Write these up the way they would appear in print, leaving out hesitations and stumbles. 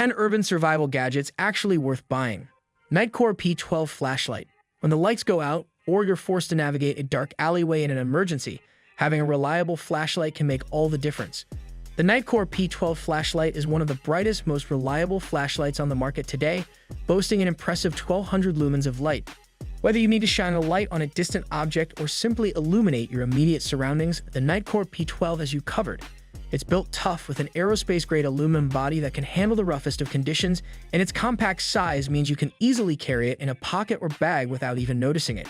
10 urban survival gadgets actually worth buying. Nightcore P12 Flashlight. When the lights go out, or you're forced to navigate a dark alleyway in an emergency, having a reliable flashlight can make all the difference. The Nitcore P12 Flashlight is one of the brightest, most reliable flashlights on the market today, boasting an impressive 1200 lumens of light. Whether you need to shine a light on a distant object or simply illuminate your immediate surroundings, the Nitcore P12 has you covered. It's built tough with an aerospace-grade aluminum body that can handle the roughest of conditions, and its compact size means you can easily carry it in a pocket or bag without even noticing it.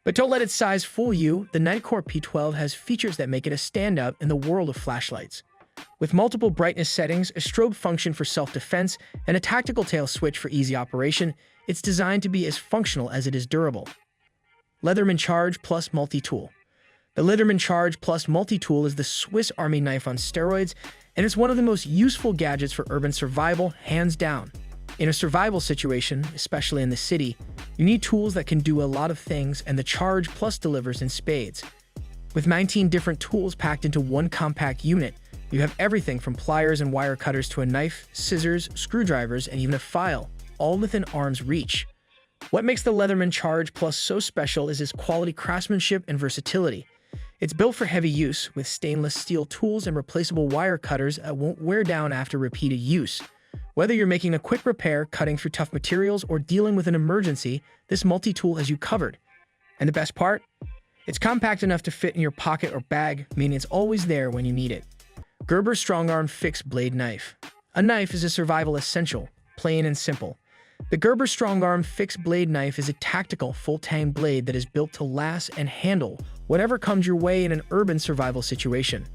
But don't let its size fool you. The Nitcore P12 has features that make it a standout in the world of flashlights. With multiple brightness settings, a strobe function for self-defense, and a tactical tail switch for easy operation, it's designed to be as functional as it is durable. Leatherman Charge Plus Multi-tool. The Leatherman Charge Plus Multi-tool is the Swiss Army knife on steroids, and it's one of the most useful gadgets for urban survival, hands down. In a survival situation, especially in the city, you need tools that can do a lot of things, and the Charge Plus delivers in spades. With 19 different tools packed into one compact unit, you have everything from pliers and wire cutters to a knife, scissors, screwdrivers, and even a file, all within arm's reach. What makes the Leatherman Charge Plus so special is its quality craftsmanship and versatility. It's built for heavy use, with stainless steel tools and replaceable wire cutters that won't wear down after repeated use. Whether you're making a quick repair, cutting through tough materials, or dealing with an emergency, this multi-tool has you covered. And the best part? It's compact enough to fit in your pocket or bag, meaning it's always there when you need it. Gerber StrongArm Fixed Blade Knife. A knife is a survival essential, plain and simple. The Gerber StrongArm Fixed Blade Knife is a tactical, full-tang blade that is built to last and handle whatever comes your way in an urban survival situation.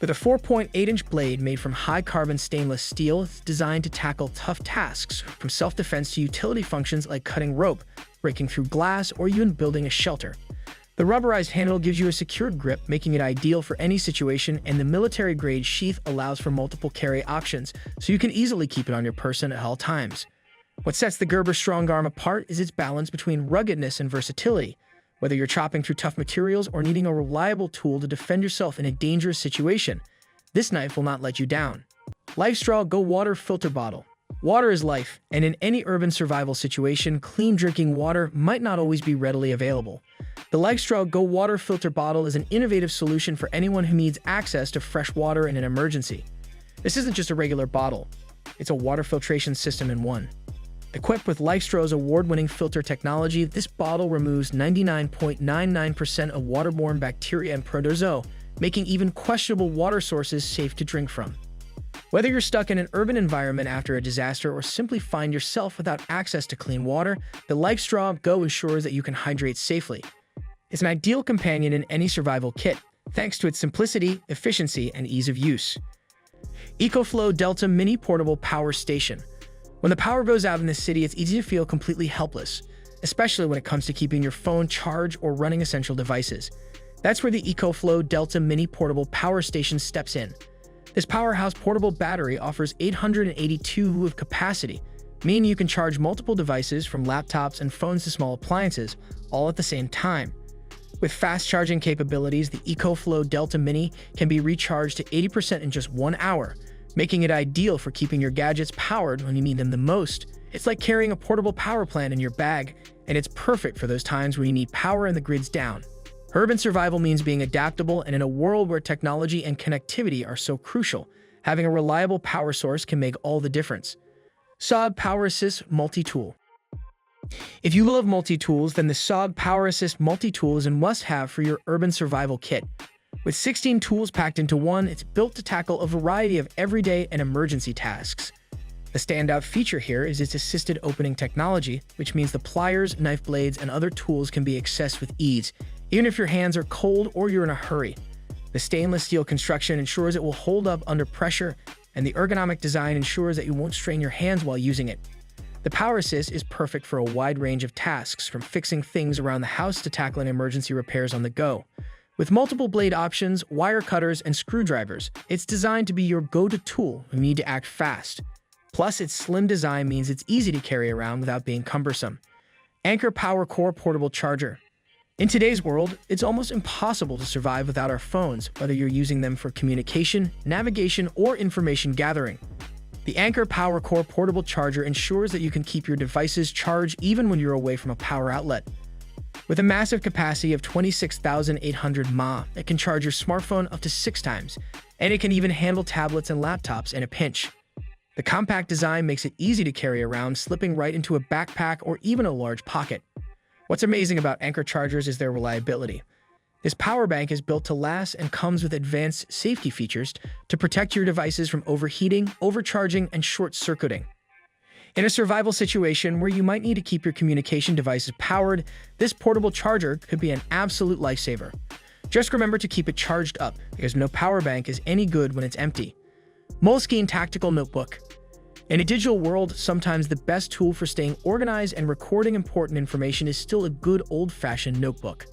With a 4.8-inch blade made from high-carbon stainless steel, it's designed to tackle tough tasks, from self-defense to utility functions like cutting rope, breaking through glass, or even building a shelter. The rubberized handle gives you a secured grip, making it ideal for any situation, and the military-grade sheath allows for multiple carry options, so you can easily keep it on your person at all times. What sets the Gerber StrongArm apart is its balance between ruggedness and versatility. Whether you're chopping through tough materials or needing a reliable tool to defend yourself in a dangerous situation, this knife will not let you down. LifeStraw Go Water Filter Bottle. Water is life, and in any urban survival situation, clean drinking water might not always be readily available. The LifeStraw Go Water Filter Bottle is an innovative solution for anyone who needs access to fresh water in an emergency. This isn't just a regular bottle. It's a water filtration system in one. Equipped with LifeStraw's award-winning filter technology, this bottle removes 99.99% of waterborne bacteria and protozoa, making even questionable water sources safe to drink from. Whether you're stuck in an urban environment after a disaster or simply find yourself without access to clean water, the LifeStraw Go ensures that you can hydrate safely. It's an ideal companion in any survival kit, thanks to its simplicity, efficiency, and ease of use. EcoFlow Delta Mini Portable Power Station. When the power goes out in the city, it's easy to feel completely helpless, especially when it comes to keeping your phone charged or running essential devices. That's where the EcoFlow Delta Mini Portable Power Station steps in. This powerhouse portable battery offers 882 W of capacity, meaning you can charge multiple devices from laptops and phones to small appliances, all at the same time. With fast charging capabilities, the EcoFlow Delta Mini can be recharged to 80% in just 1 hour, making it ideal for keeping your gadgets powered when you need them the most. It's like carrying a portable power plant in your bag, and it's perfect for those times where you need power and the grid's down. Urban survival means being adaptable, and in a world where technology and connectivity are so crucial, having a reliable power source can make all the difference. Sog PowerAssist Multi-tool. If you love multi-tools, then the Sog PowerAssist Multi-tool is a must-have for your urban survival kit. With 16 tools packed into one, it's built to tackle a variety of everyday and emergency tasks. The standout feature here is its assisted opening technology, which means the pliers, knife blades, and other tools can be accessed with ease, even if your hands are cold or you're in a hurry. The stainless steel construction ensures it will hold up under pressure, and the ergonomic design ensures that you won't strain your hands while using it. The Power Assist is perfect for a wide range of tasks, from fixing things around the house to tackling emergency repairs on the go. With multiple blade options, wire cutters, and screwdrivers, it's designed to be your go-to tool when you need to act fast. Plus, its slim design means it's easy to carry around without being cumbersome. Anker PowerCore Portable Charger. In today's world, it's almost impossible to survive without our phones, whether you're using them for communication, navigation, or information gathering. The Anker PowerCore portable charger ensures that you can keep your devices charged even when you're away from a power outlet. With a massive capacity of 26,800 mAh, it can charge your smartphone up to 6 times, and it can even handle tablets and laptops in a pinch. The compact design makes it easy to carry around, slipping right into a backpack or even a large pocket. What's amazing about Anker chargers is their reliability. This power bank is built to last and comes with advanced safety features to protect your devices from overheating, overcharging, and short-circuiting. In a survival situation where you might need to keep your communication devices powered, this portable charger could be an absolute lifesaver. Just remember to keep it charged up, because no power bank is any good when it's empty. Moleskine Tactical Notebook. In a digital world, sometimes the best tool for staying organized and recording important information is still a good old-fashioned notebook.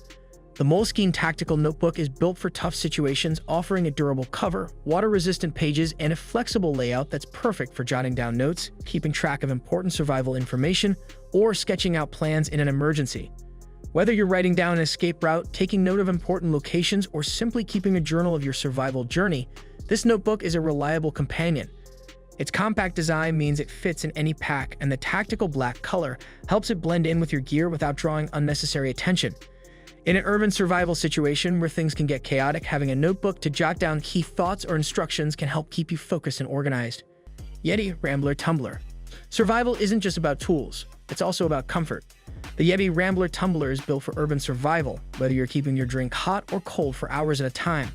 The Moleskine Tactical Notebook is built for tough situations, offering a durable cover, water-resistant pages, and a flexible layout that's perfect for jotting down notes, keeping track of important survival information, or sketching out plans in an emergency. Whether you're writing down an escape route, taking note of important locations, or simply keeping a journal of your survival journey, this notebook is a reliable companion. Its compact design means it fits in any pack, and the tactical black color helps it blend in with your gear without drawing unnecessary attention. In an urban survival situation where things can get chaotic, having a notebook to jot down key thoughts or instructions can help keep you focused and organized. Yeti, Rambler, Tumbler. Survival isn't just about tools, it's also about comfort. The Yeti Rambler Tumbler is built for urban survival, whether you're keeping your drink hot or cold for hours at a time.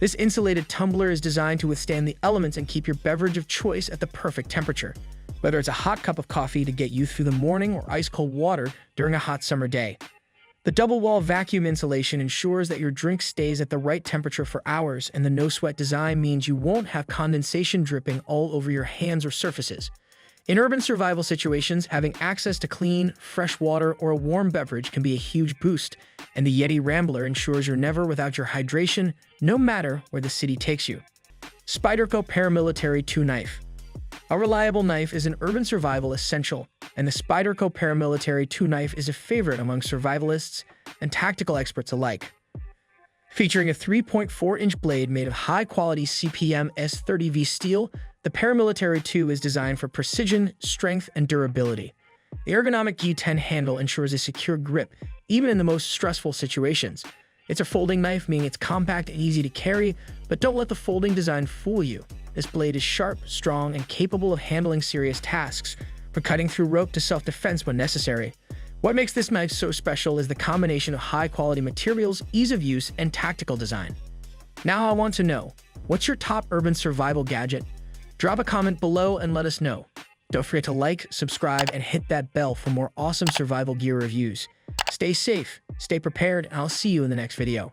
This insulated tumbler is designed to withstand the elements and keep your beverage of choice at the perfect temperature, whether it's a hot cup of coffee to get you through the morning or ice-cold water during a hot summer day. The double-wall vacuum insulation ensures that your drink stays at the right temperature for hours, and the no-sweat design means you won't have condensation dripping all over your hands or surfaces. In urban survival situations, having access to clean, fresh water or a warm beverage can be a huge boost, and the Yeti Rambler ensures you're never without your hydration, no matter where the city takes you. Spyderco Paramilitary 2 Knife. A reliable knife is an urban survival essential, and the Spyderco Paramilitary 2 Knife is a favorite among survivalists and tactical experts alike. Featuring a 3.4-inch blade made of high-quality CPM S30V steel, the Paramilitary 2 is designed for precision, strength, and durability. The ergonomic G10 handle ensures a secure grip, even in the most stressful situations. It's a folding knife, meaning it's compact and easy to carry, but don't let the folding design fool you. This blade is sharp, strong, and capable of handling serious tasks, from cutting through rope to self-defense when necessary. What makes this knife so special is the combination of high-quality materials, ease of use, and tactical design. Now I want to know, what's your top urban survival gadget? Drop a comment below and let us know. Don't forget to like, subscribe, and hit that bell for more awesome survival gear reviews. Stay safe, stay prepared, and I'll see you in the next video.